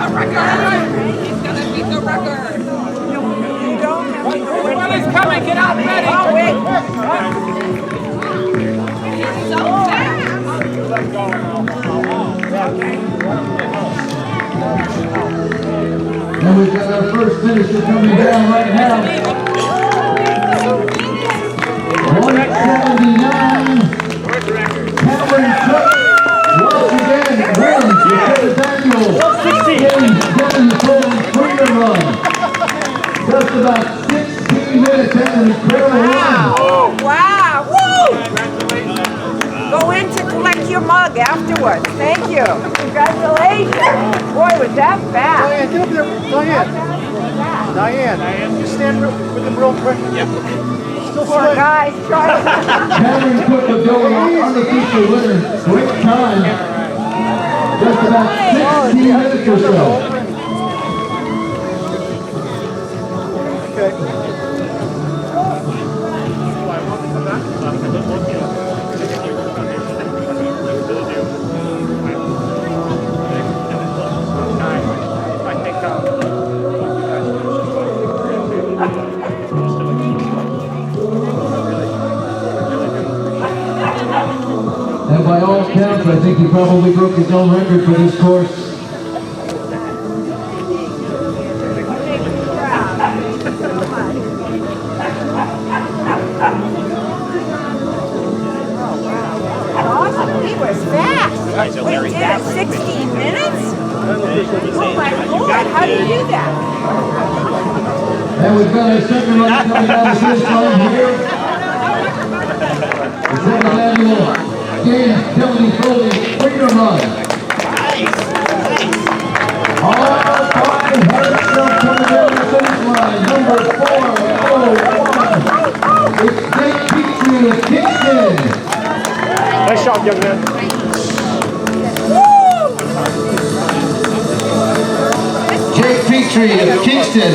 He's gonna beat the record. Everybody's coming, get out ready. Oh, wait. He's so fast. And we've got our first finisher coming down right now. 179. Cameron Cook once again wins the annual Foley Freedom Run. Just about 16 minutes and an incredible run. Wow. Woo! Go in to collect your mug afterwards. Thank you. Congratulations. Boy, was that fast. Diane, get up there. Diane, you stand with him real quick. Yep. Poor guys trying. Cameron Cook will go on unofficial winner. Great time. Just about 16 minutes or so. Okay. And by all counts, I think he probably broke his own record for this course. Awesome. He was fast. We did it 16 minutes? Oh my Lord, how do you do that? And we've got our second run coming down the finish line here. The second annual Foley Freedom Run. All five Hampshire coming down the finish line. Number 401. It's Jake Petrie of Kingston. Nice shot, young man. Jake Petrie of Kingston,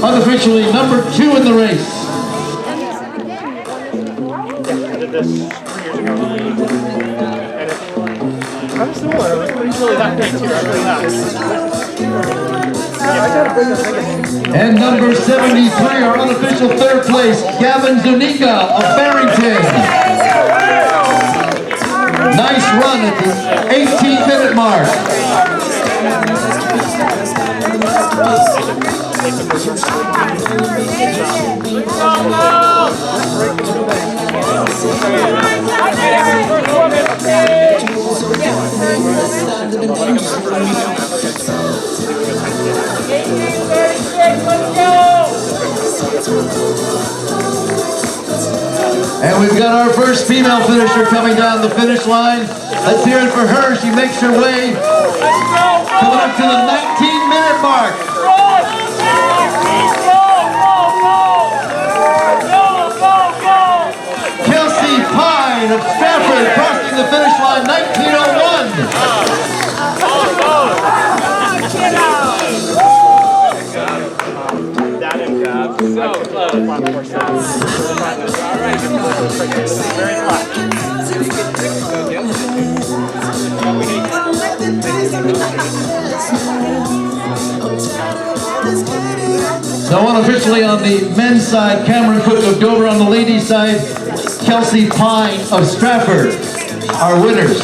unofficially number 2 in the race. I did this 3 years ago. I'm similar. He's really that big too. I really not. And number 73, our unofficial 3rd place, Gavin Zuniga of Barrington. Nice run at the 18-minute mark. And we've got our first female finisher coming down the finish line. Let's hear it for her. She makes her way coming up to the 19-minute mark. Kelsey Pine of Stratford crossing the finish line, 1901. So unofficially on the men's side, Cameron Cook of Dover. On the ladies' side, Kelsey Pine of Stratford are winners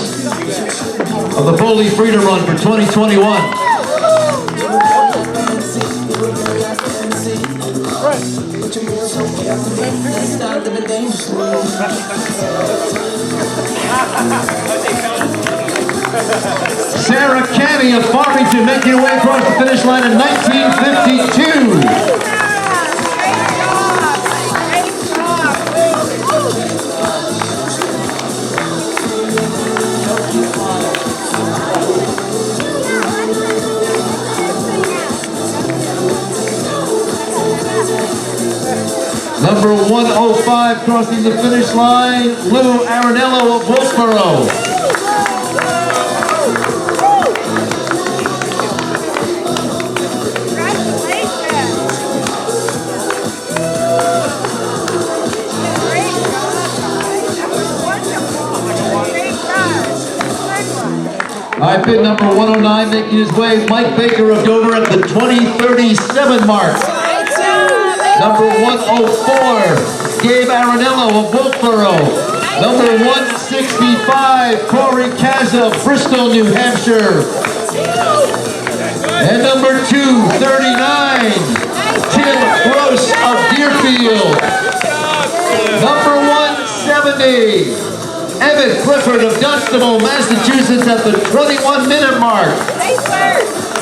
of the Foley Freedom Run for 2021. Sarah Canny of Farmington making her way across the finish line in 1952. Number 105 crossing the finish line, Lou Arenello of Wolfboro. High pin number 109 making his way, Mike Baker of Dover at the 20:37 mark. Number 104, Gabe Arenillo of Wolfboro. Number 165, Corey Kaza of Bristol, New Hampshire. And number 239, Tim Gross of Deerfield. Number 170, Evan Clifford of Dunstable, Massachusetts at the 21-minute mark.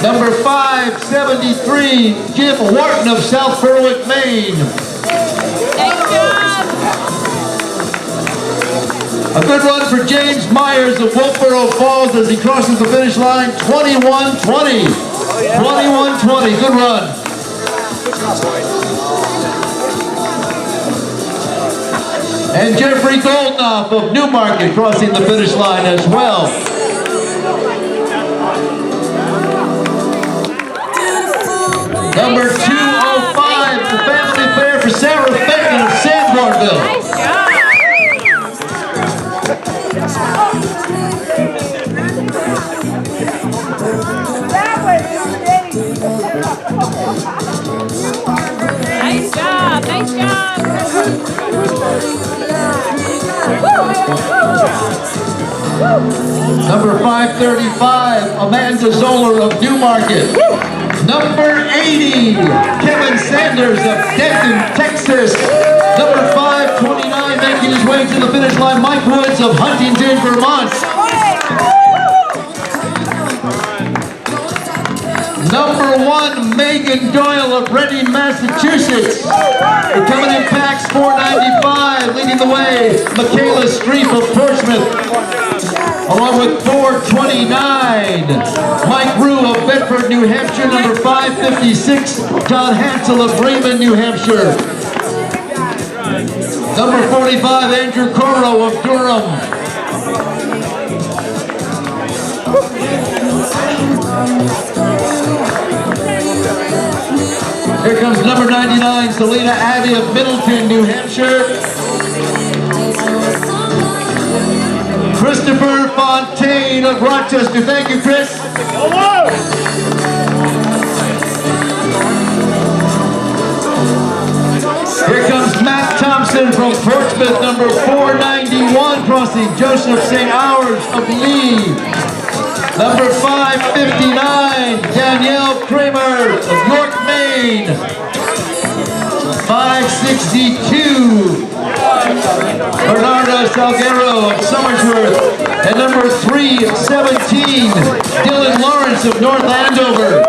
Number 573, Jim Wharton of South Berwick, Maine. A good run for James Myers of Wolfboro Falls as he crosses the finish line, 21:20. 21:20, good run. And Jeffrey Goldknopf of Newmarket crossing the finish line as well. Number 205, the family fair for Sarah Fenton of Sanbornville. Nice job. That was amazing. Nice job, nice job. Number 535, Amanda Zoller of Newmarket. Number 80, Kevin Sanders of Denton, Texas. Number 529, making his way to the finish line, Mike Woods of Huntington, Vermont. Number 1, Megan Doyle of Reading, Massachusetts. They're coming in packs 495, leading the way, Michaela Streep of Portsmouth. Along with 429, Mike Rue of Bedford, New Hampshire. Number 556, John Hansel of Bremen, New Hampshire. Number 45, Andrew Coro of Durham. Here comes number 99, Selena Abbey of Middleton, New Hampshire. Christopher Fontaine of Rochester. Thank you, Chris. Here comes Matt Thompson from Portsmouth, number 491, crossing Joseph St. Hours of Lee. Number 559, Danielle Kramer of York, Maine. 562, Bernardo Salguero of Somersworth. And number 317, Dylan Lawrence of North Andover.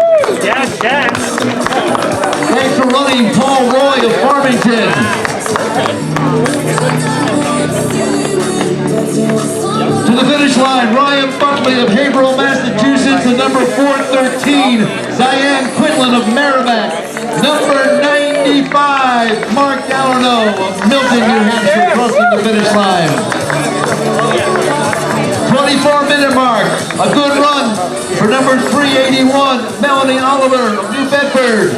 Thanks for running, Paul Roy of Farmington. To the finish line, Ryan Buckley of Haverhill, Massachusetts, and number 413, Diane Quinlan of Merrimack. Number 95, Mark Gallarno of Milton, New Hampshire, crossing the finish line. 24-minute mark, a good run for number 381, Melanie Oliver of New Bedford.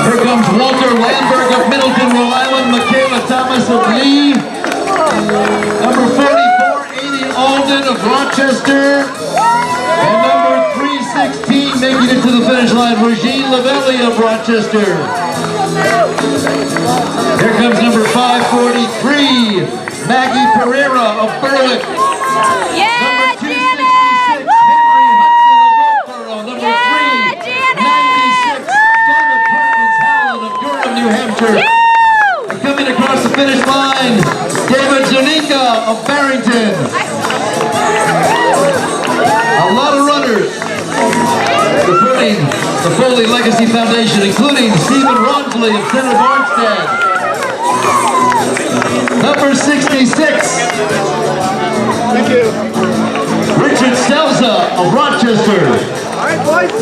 Here comes Walter Landberg of Middleton, Rhode Island, Michaela Thomas of Lee. Number 44, Amy Alden of Rochester. And number 316, making it to the finish line, Regine Lavelli of Rochester. Here comes number 543, Maggie Pereira of Berwick. Yeah, Number 266, Janet! Henry Hudson of Wolfboro. Number Yeah, 396, Janet Perkins Howland of Durham, New Hampshire. And coming across the finish line, David Zunika of Barrington. A lot of runners supporting the Foley Legacy Foundation, including Stephen Ronsley of Center Barnstead. Number 66. Thank you. Richard Stelza of Rochester. All right, boys.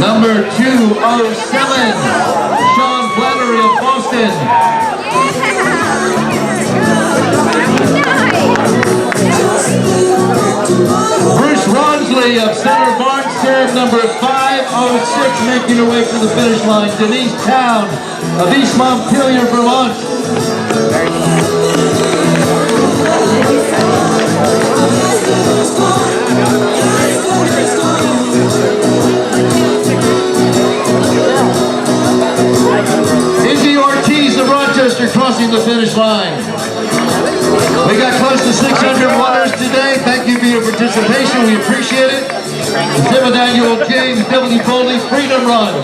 Number 207, Sean Flannery of Boston. Emily of Center Barnstead, number 506, making her way to the finish line. Denise Town of East Montpelier, Vermont. Izzy Ortiz of Rochester crossing the finish line. We got close to 600 runners today. Thank you for your participation. We appreciate it. The 7th annual James W. Foley Freedom Run.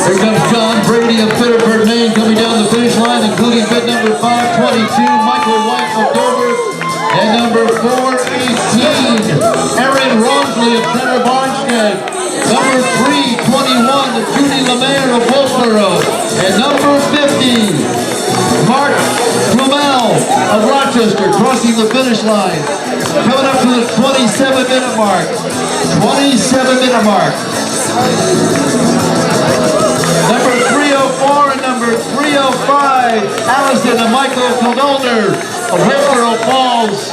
Here comes John Brady of Bitterford, Maine, coming down the finish line, including bid number 522, Michael White of Dover, and number 418, Aaron Ronsley of Center Barnstead, number 321, Judy Lemaire of Wolfboro, and number 50, Mark Plumel of Rochester, crossing the finish line, coming up to the 27-minute mark. 27-minute mark. Number 304 and number 305, Allison and Michael Kildolner of Wolfboro Falls.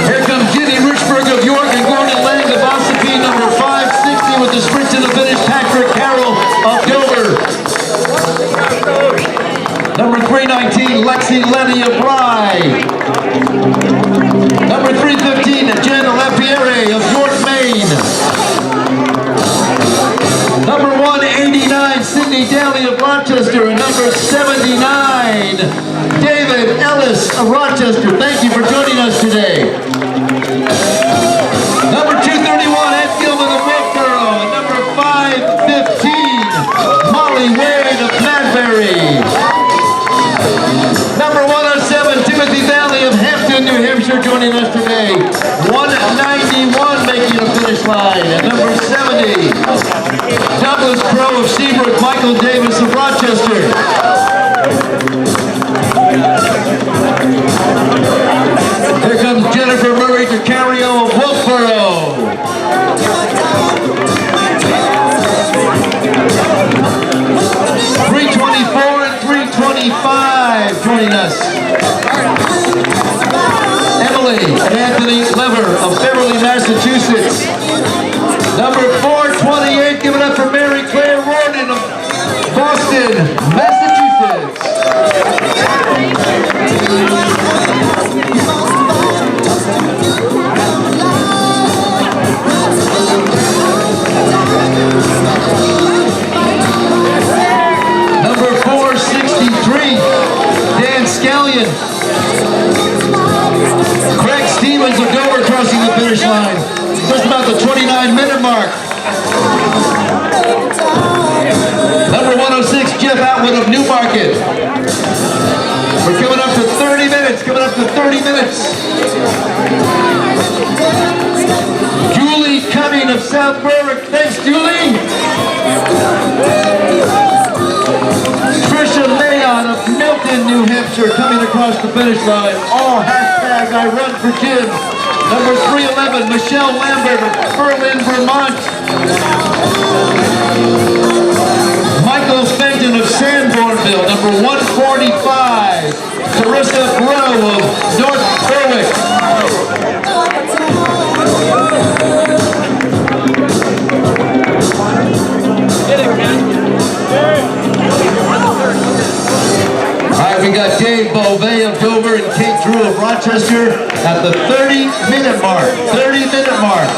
Here comes Jenny Richburg of York and Gordon Lang of Ossipee, number 560 with the sprint to the finish, Patrick Carroll of Dover. Number 319, Lexi Lenny of Rye. Number 315, Jenna Lapierre of York, Maine. Number 189, Sydney Daly of Rochester. And number 79, David Ellis of Rochester. Thank you for joining us today. Number 231, Ed Gilman of Wolfboro. And number 515, Molly Wade of Madbury. Number 107, Timothy Valley of Hampton, New Hampshire, joining us today. 191 making a finish line. And number 70, Douglas Crow of Seabrook, Michael Davis of Rochester. Here comes Jennifer Murray DeCario of Wolfboro. .324 and .325 joining us. Emily and Anthony Lever of Beverly, Massachusetts. Number 428, give it up for Mary Claire Rorden of Boston, Massachusetts. Number 463, Dan Scallion. Craig Stevens of Dover crossing the finish line. Just about the 29-minute mark. Number 106, Jeff Atwood of Newmarket. We're coming up to 30 minutes, Julie Cumming of South Berwick. Thanks, Julie. Trisha Mayon of Milton, New Hampshire, coming across the finish line. All hashtag I run for Jim. Number 311, Michelle Lambert of Berlin, Vermont. Michael Fenton of Sanbornville. Number 145, Carissa Grow of North Berwick. All right, we got Dave Beauvais of Dover and Kate Drew of Rochester at the 30-minute mark. 30-minute mark.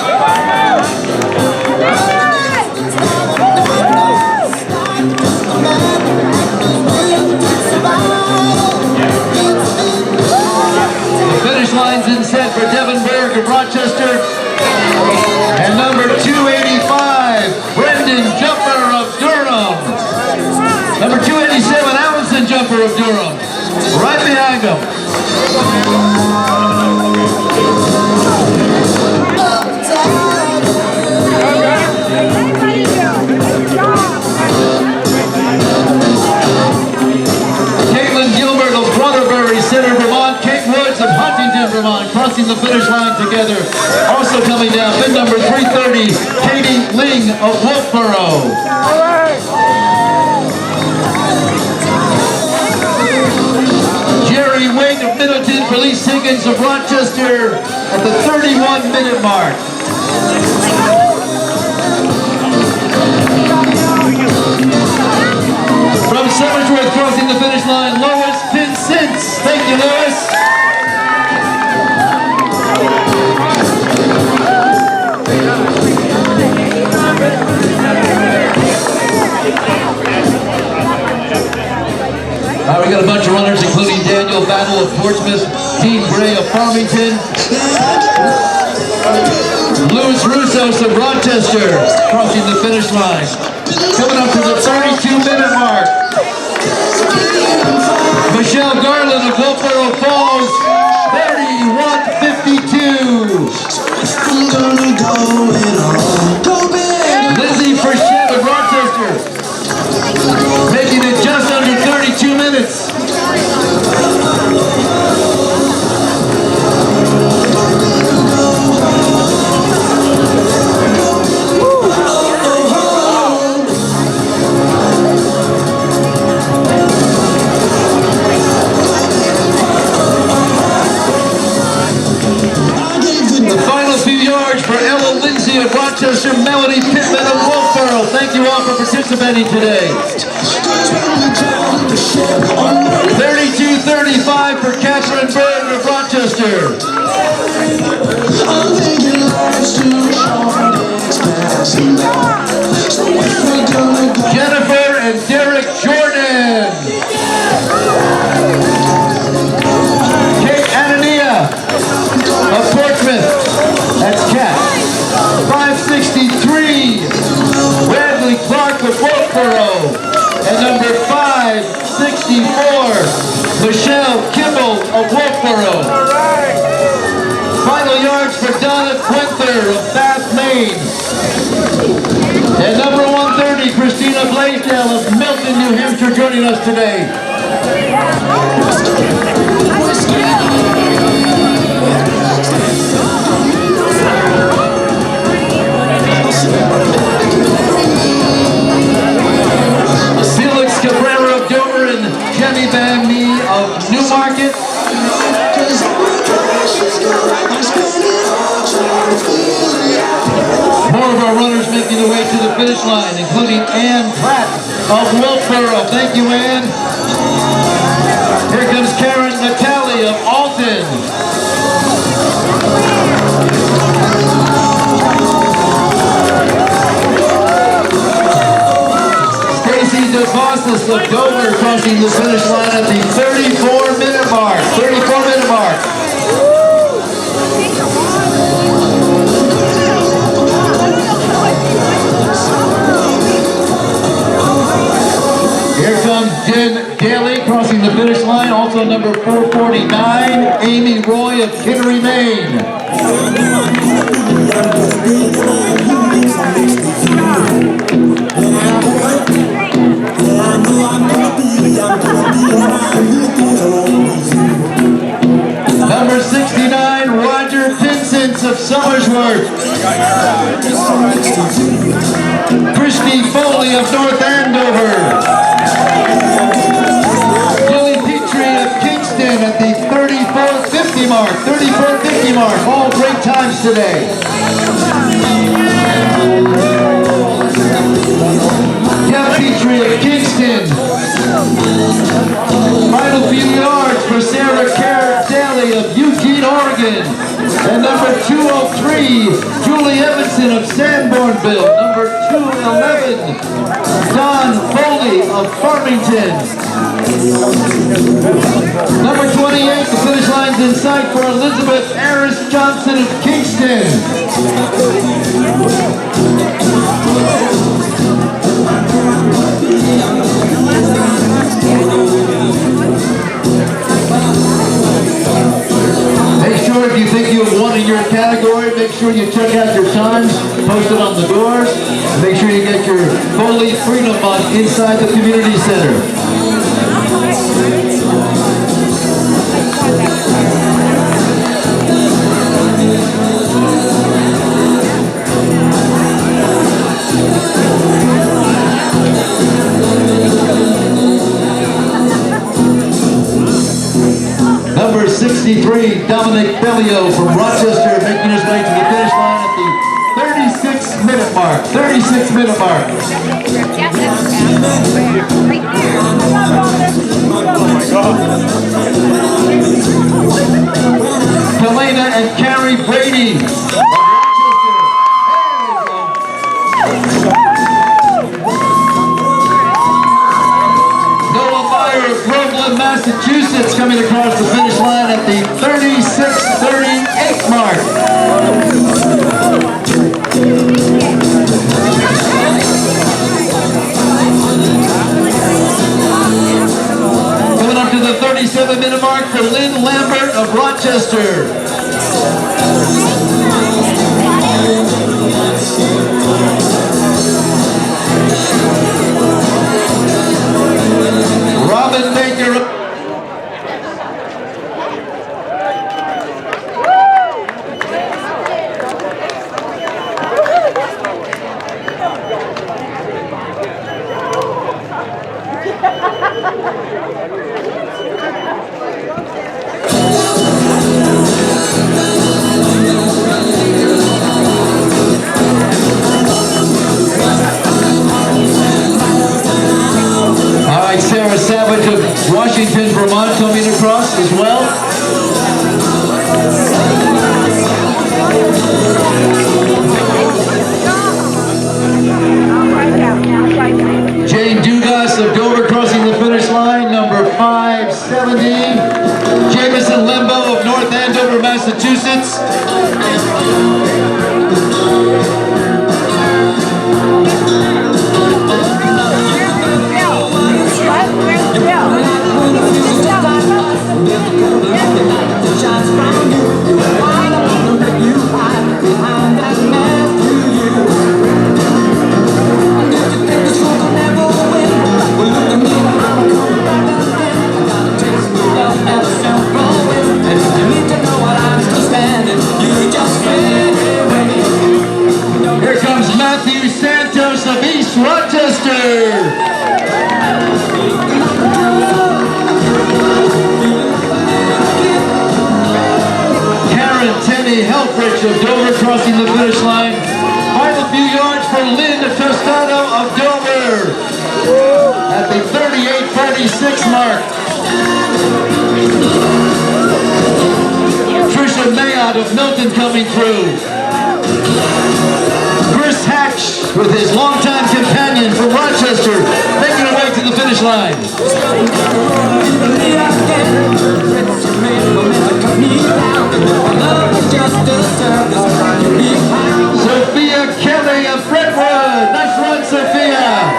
The finish line's in set for Devin Berg of Rochester. And number 285, Brendan Jumper of Durham. Number 287, Allison Jumper of Durham. Right behind him. Waterbury Center, Vermont. Kate Woods of Huntington, Vermont, crossing the finish line together. Also coming down, bid number 330, Katie Ling of Wolfboro. Jerry Wade of Middleton, Felice Higgins of Rochester at the 31-minute mark. From Summersworth, crossing the finish line, Lois Pinsence. Thank you, Lois. We got a bunch of runners, including Daniel Battle of Portsmouth, Dean Gray of Farmington, Louis Russos of Rochester, crossing the finish line. Coming up to the 32-minute mark, Michelle Garland of Wolfboro Falls, 31:52. Lizzie Frechette of Rochester, making it just under 32 minutes. Of Rochester, Melody Pittman of Wolfboro. Thank you all for participating today. 32:35 for Catherine Bird of Rochester. Jennifer and Derek Jordan. Kate Anania of Portsmouth. That's Kat. 563, Bradley Clark of Wolfboro, and number 564, Michelle Kimball of Wolfboro. Final yards for Donna Quinther of Bath, Maine. And number 130, Christina Blaisdell of Milton, New Hampshire, joining us today. Felix Cabrera of Dover and Jenny Van Mee of Newmarket. More of our runners making their way to the finish line, including Ann Pratt of Wolfboro. Thank you, Ann. Here comes Karen Natali of Alton. DeVossis of Dover crossing the finish line at the 34-minute mark. 34-minute mark. Here comes Jen Daly crossing the finish line. Also number 449, Amy Roy of Kittery, Maine. Number 69, Roger Pinsence of Summersworth. Christy Foley of North Andover. Julie Petrie of Kingston at the 34:50 mark. 34:50 mark. All great times today. Jeff Petrie of Kingston. Final few yards for Sarah Carrot Daly of Eugene, Oregon. And number 203, Julie Evanson of Sanbornville. Number 211, Don Foley of Farmington. Number 28, the finish line's in sight for Elizabeth Harris Johnson of Kingston. Make sure if you think you have won in your category, make sure you check out your times posted on the doors. Make sure you get your Foley Freedom Month inside the community center. Number 63, Dominic Bellio from Rochester, making his way to the finish line at the 36-minute mark. 36-minute mark. Helena and Carrie Brady. Massachusetts coming across the finish line at the 36:38 mark. Coming up to the 37-minute mark for Lynn Lambert of Rochester. Robin Baker. Sarah Savage of Washington, Vermont coming across as well. Jane Dugas of Dover crossing the finish line, number 570. Jameson Limbo of North Andover, Massachusetts. Here comes Matthew Santos of East Rochester. Tenny Helfrich of Dover crossing the finish line. Final few yards for Lynn Tostado of Dover at the 38:46 mark. Trisha Mayotte of Milton coming through. Chris Hatch with his longtime companion from Rochester making her way to the finish line. Sophia Kelly of Brentwood. Nice run, Sophia.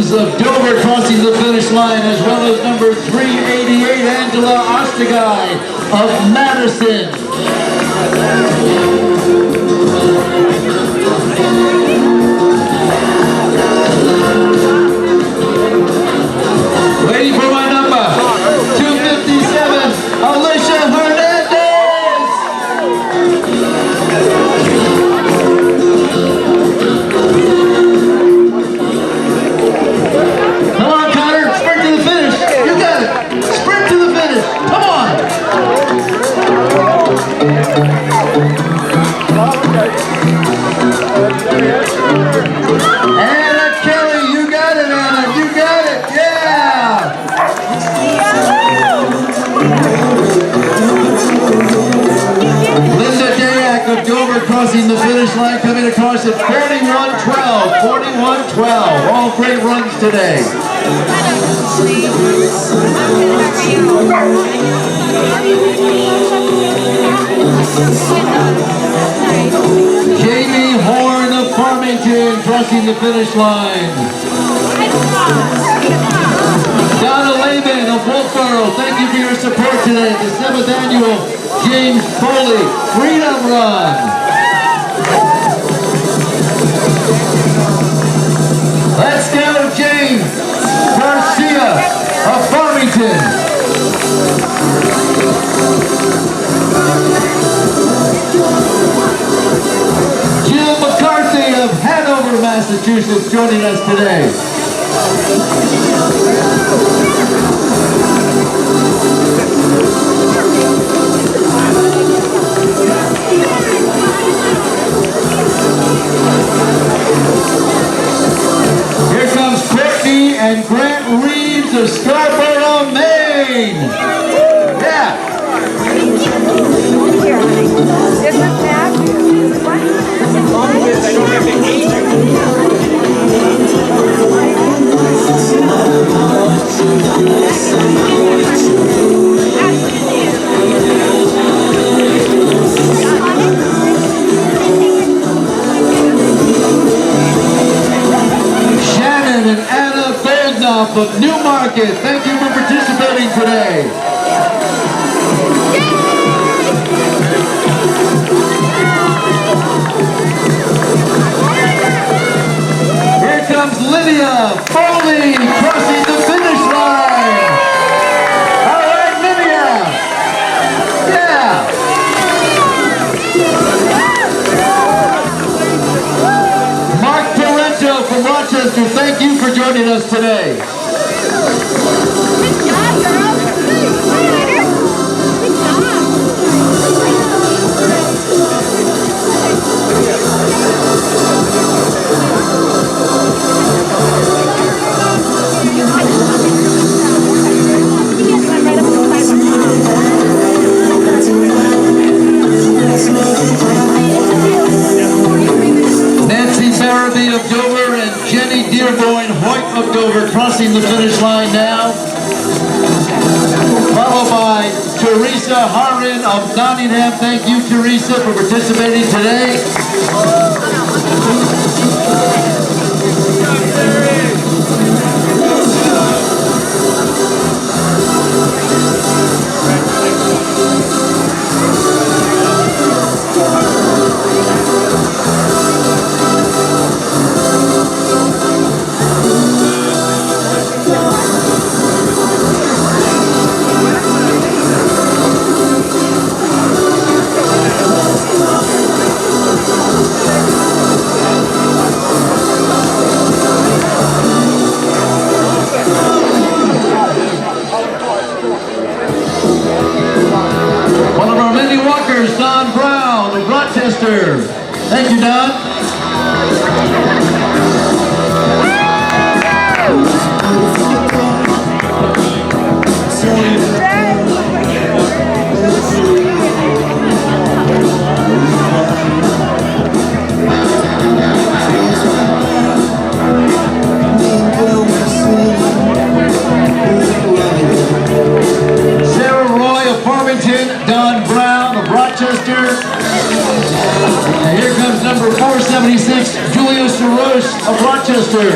Of Dover crossing the finish line, as well as number 388, Angela Ostegai of Madison. Waiting for my number, 257, Alicia Hernandez. Come on, Connor, sprint to the finish. You got it. Sprint to the finish. Come on. crossing the finish line, coming across at 41:12. 41:12. All great runs today. Jamie Horn of Farmington crossing the finish line. Donna Laban of Wolfboro, thank you for your support today. The 7th annual James Foley Freedom Run. Let's go, James Garcia of Farmington. Jill McCarthy of Hanover, Massachusetts, joining us today. Here comes Courtney and Grant Reeves of Scarborough, Maine. Yeah. Here, honey. This is Matthew. As long as I don't have to age Shannon and Anna Goldknopf of Newmarket, thank you for participating today. Here comes Lydia Foley crossing the finish line. All right, Lydia. Yeah. Mark Torrento from Rochester, thank you for joining us today. Nancy Barabee of Dover and Jenny Dearborn Hoyt of Dover crossing the finish line now. Followed by Teresa Harin of Nottingham. Thank you, Teresa, for participating today. One of our many walkers, Don Brown of Rochester. Thank you, Don. Sarah Roy of Farmington, Don Brown of Rochester. And here comes number 476, Julia Saroche of Rochester.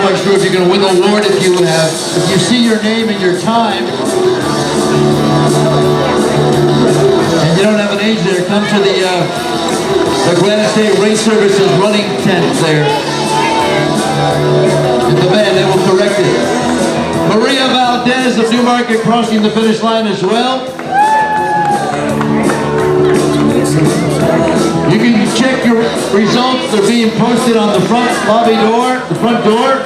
quite sure if you're going to win the award if you see your name and your time. And you don't have an age there, come to the Granite State Race Services running tent there. In the van, they will correct it. Maria Valdez of Newmarket crossing the finish line as well. You can check your results. They're being posted on the front lobby door, the front door.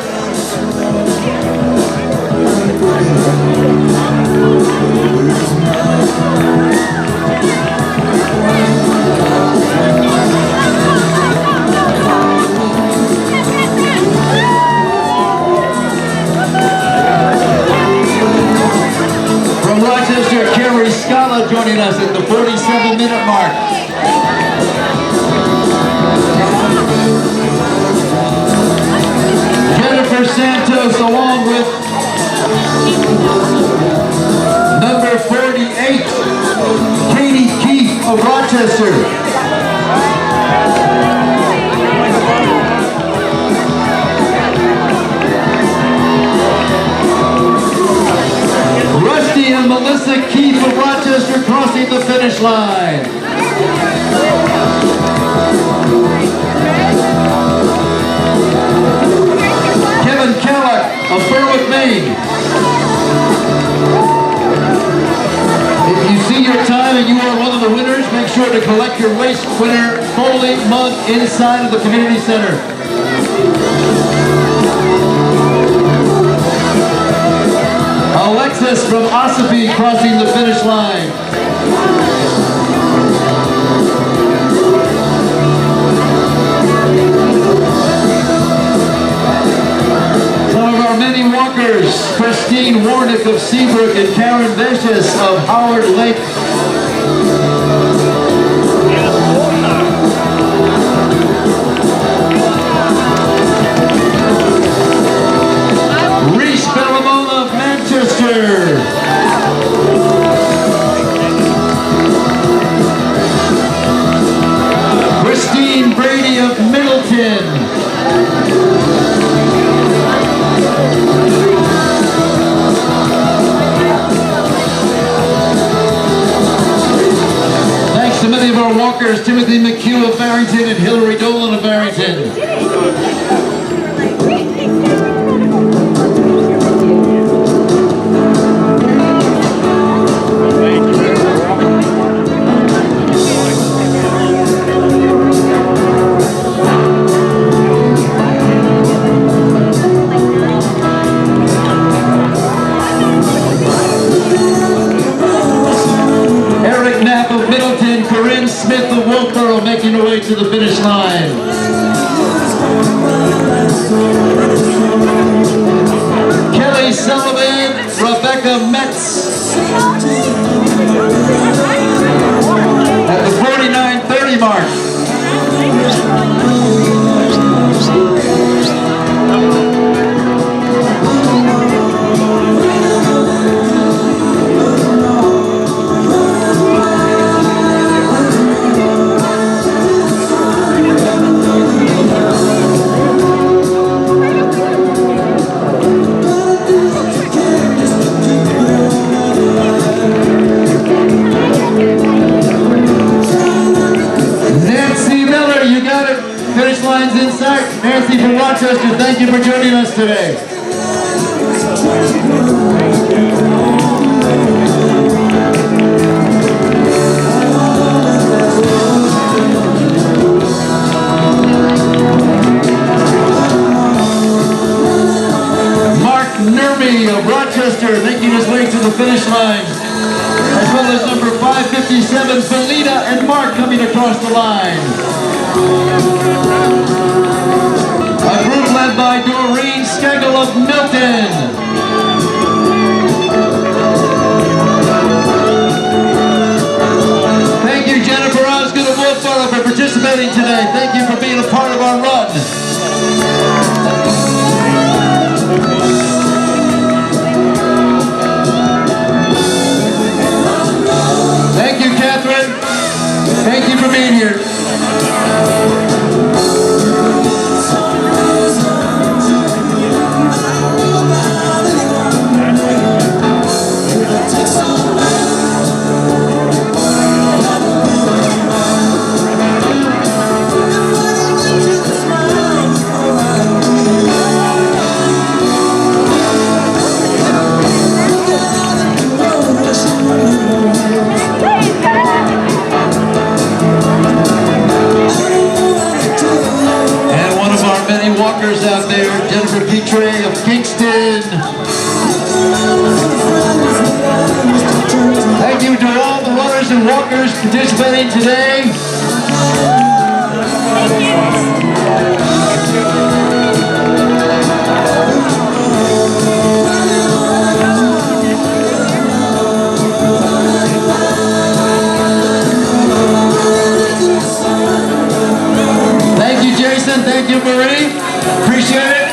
From Rochester, Carrie Scala joining us at the 47-minute mark. Jennifer Santos along with number 48, Katie Keefe of Rochester. Rusty and Melissa Keefe of Rochester crossing the finish line. Kevin Kellogg of Berwick, Maine. If you see your time and you are one of the winners, make sure to collect your race winner Foley mug inside of the community center. Alexis from Ossipee crossing the finish line. Some of our many walkers, Christine Warnick of Seabrook and Karen Vicious of Howard Lake. Reese Bellamona of Manchester. Christine Brady of Middleton. Thanks to many of our walkers, Timothy McHugh of Barrington and Hillary Dolan of Barrington. Smith of Wolfboro making her way to the finish line. Kelly Sullivan, Rebecca Metz at the 49:30 mark. Nancy from Rochester, thank you for joining us today. Mark Nerby of Rochester making his way to the finish line, as well as number 557, Felina and Mark coming across the line. A group led by Doreen Skegel of Milton. Thank you, Jennifer Osgood of Wolfboro, for participating today. Thank you for being a part of our run. Thank you, Catherine. Thank you for being here. mixed in. Thank you to all the runners and walkers participating today. Thank you, Jason. Thank you, Marie. Appreciate it.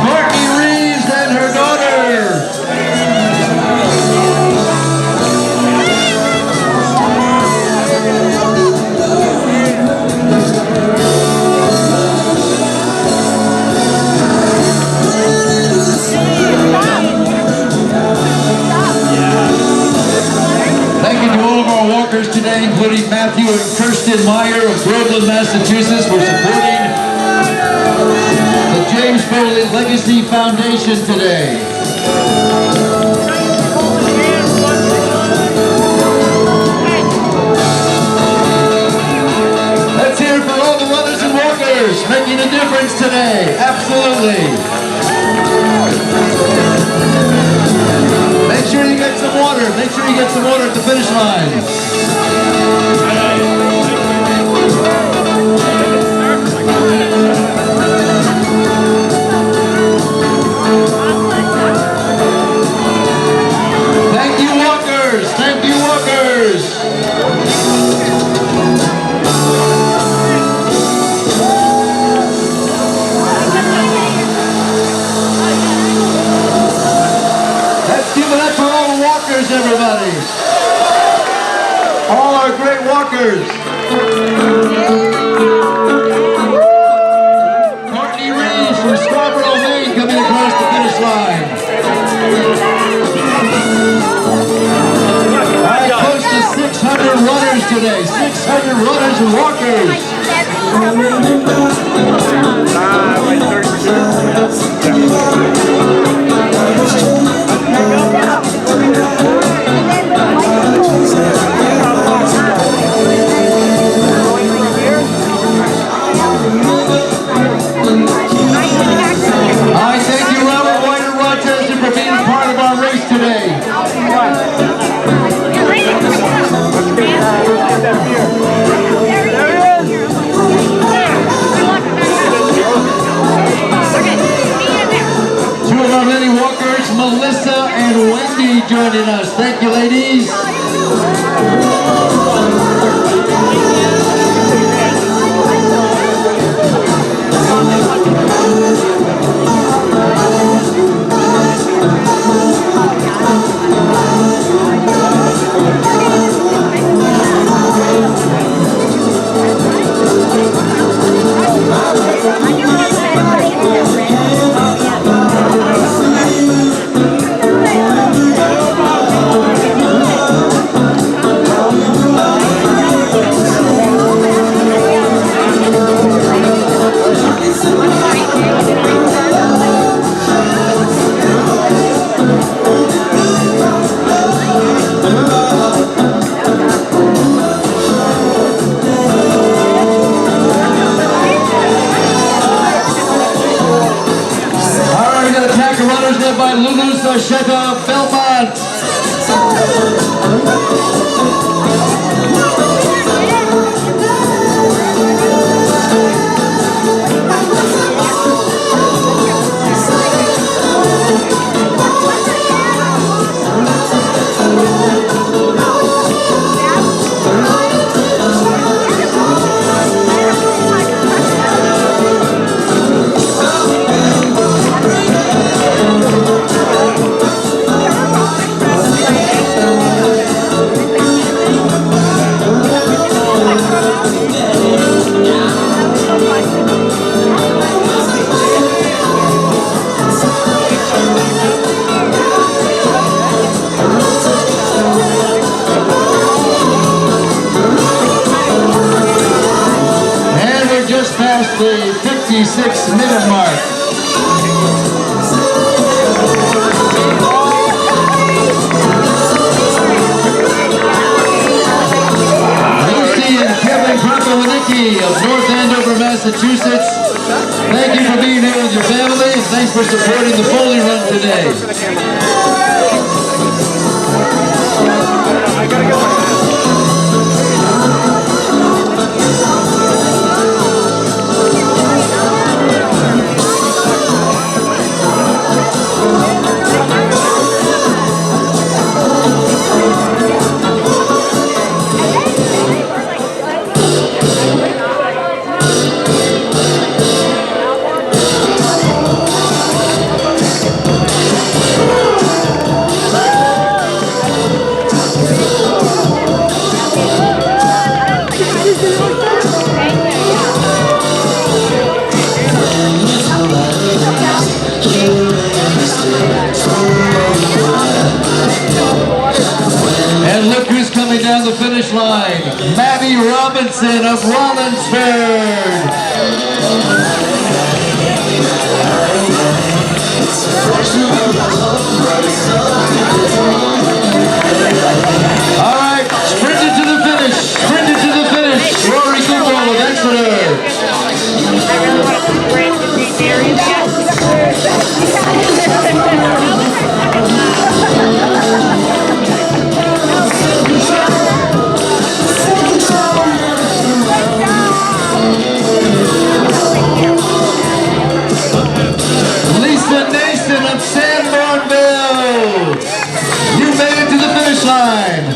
Courtney Reeves and her daughter. Thank you to all of our walkers today, including Matthew and Kirsten Meyer of Groveland, Massachusetts, for supporting the James Foley Legacy Foundation today. Let's hear it for all the runners and walkers making a difference today. Absolutely. Make sure you get some water. Make sure you get some water at the finish line. Thank you, walkers. Thank you, walkers. Let's give it up for all the walkers, everybody. All our great walkers. Courtney Reeves from Scarborough, Maine, coming across the finish line. All right, close to 600 runners today. 600 runners and walkers. I thank you, Robert White and Rochester, for being a part of our race today. Two of our many walkers, Melissa and Wendy, joining us. Thank you, ladies. By Lulu Sochetta Belmont. The 56-minute mark. Lucy and Kevin Foley of North Andover, Massachusetts. Thank you for being here with your family, and thanks for supporting the Foley Run today. And look who's coming down the finish line. Maddie Robinson of Rollinsford. All right, sprinted to the finish. Sprinted to the finish. Rory Goodall of Exeter. Lisa Nason of Sanbornville. You made it to the finish line.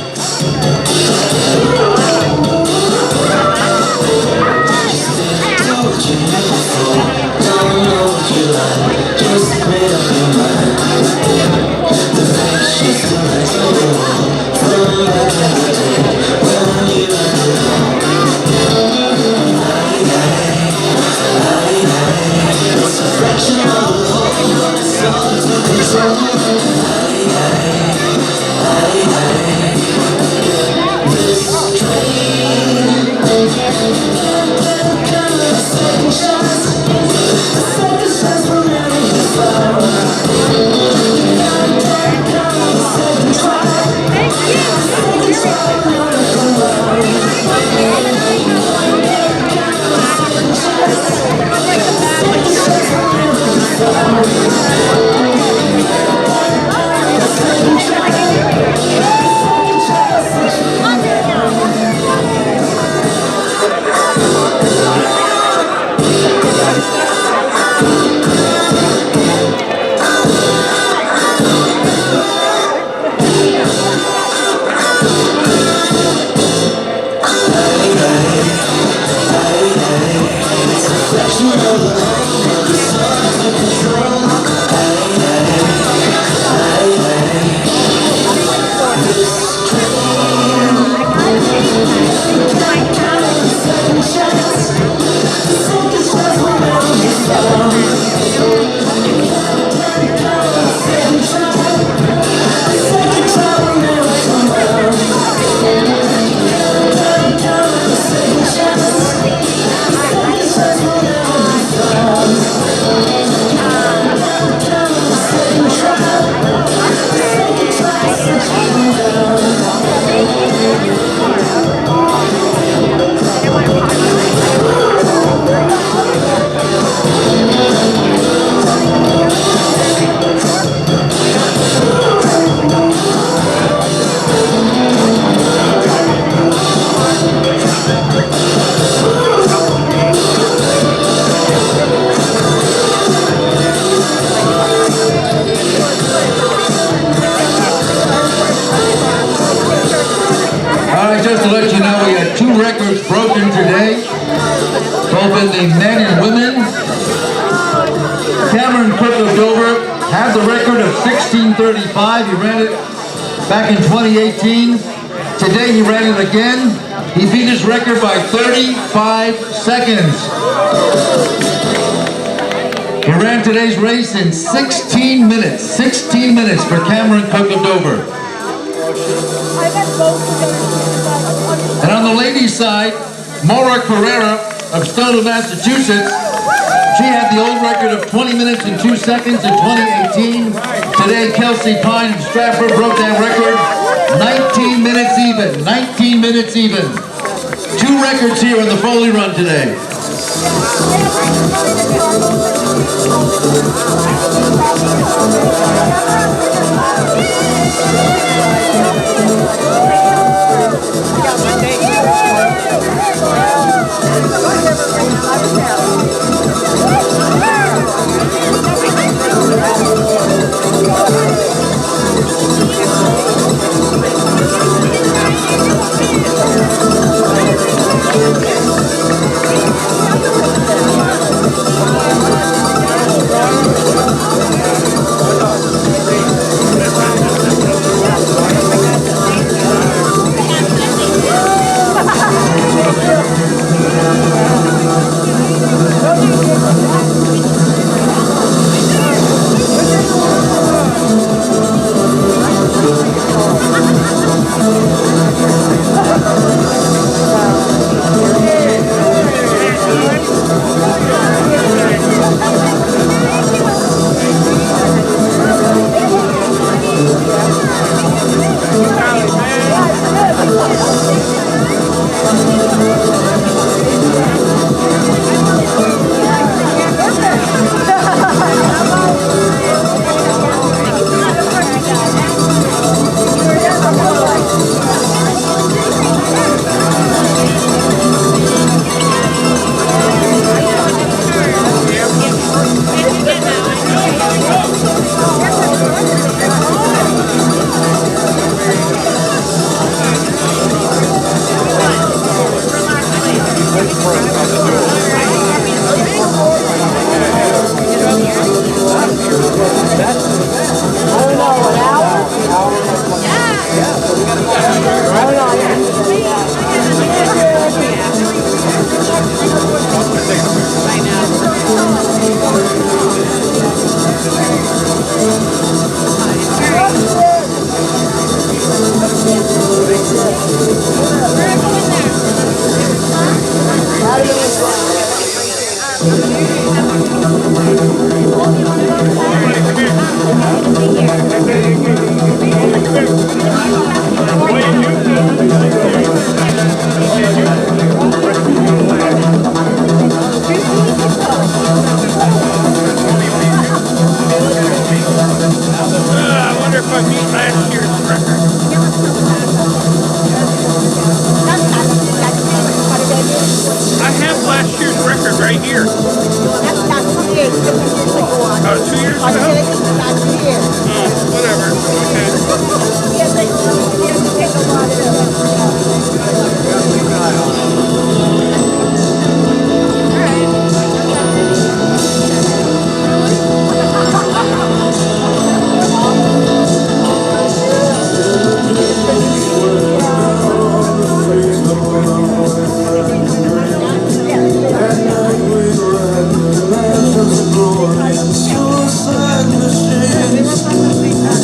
Just to let you know, we had 2 records broken today, both in the men and women. Cameron Cook of Dover had the record of 16:35. He ran it back in 2018. Today he ran it again. He beat his record by 35 seconds. He ran today's race in 16 minutes. 16 minutes for Cameron Cook of Dover. And on the ladies' side, Maura Carrera of Stoughton, Massachusetts, she had the old record of 20 minutes and 2 seconds in 2018. Today, Kelsey Pine of Stratford broke that record. 19 minutes even. 19 minutes even. 2 records here on the Foley Run today.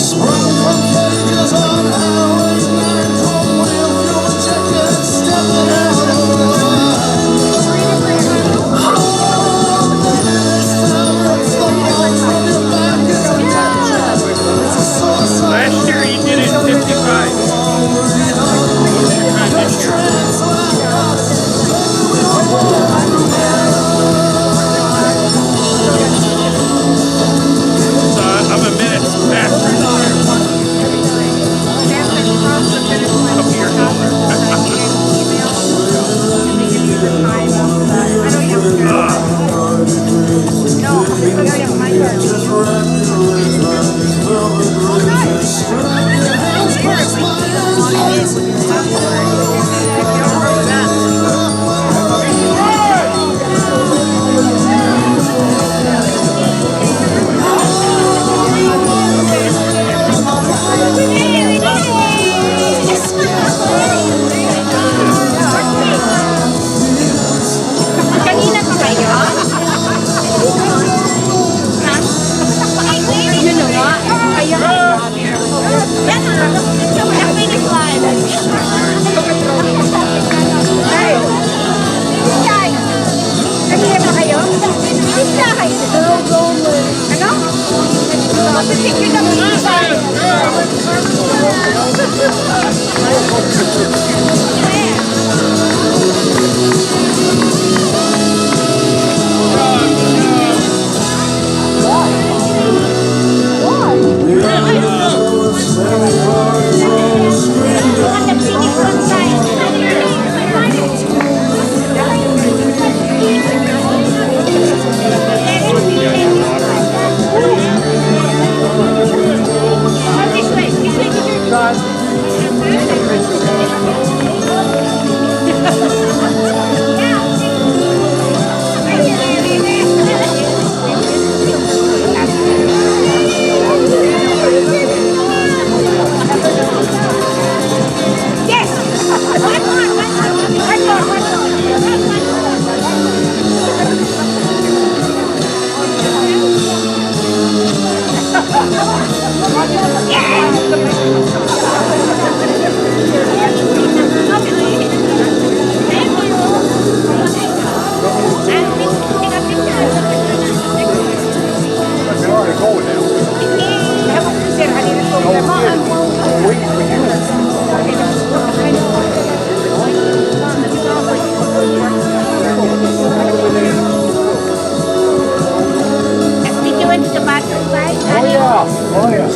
Sprung from cages on highways, Did you went to the bathroom, right? Oh yeah. Oh yeah.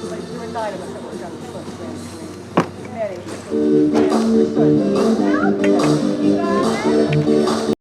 Like, there were 9 of us that worked on this book. Many. Good.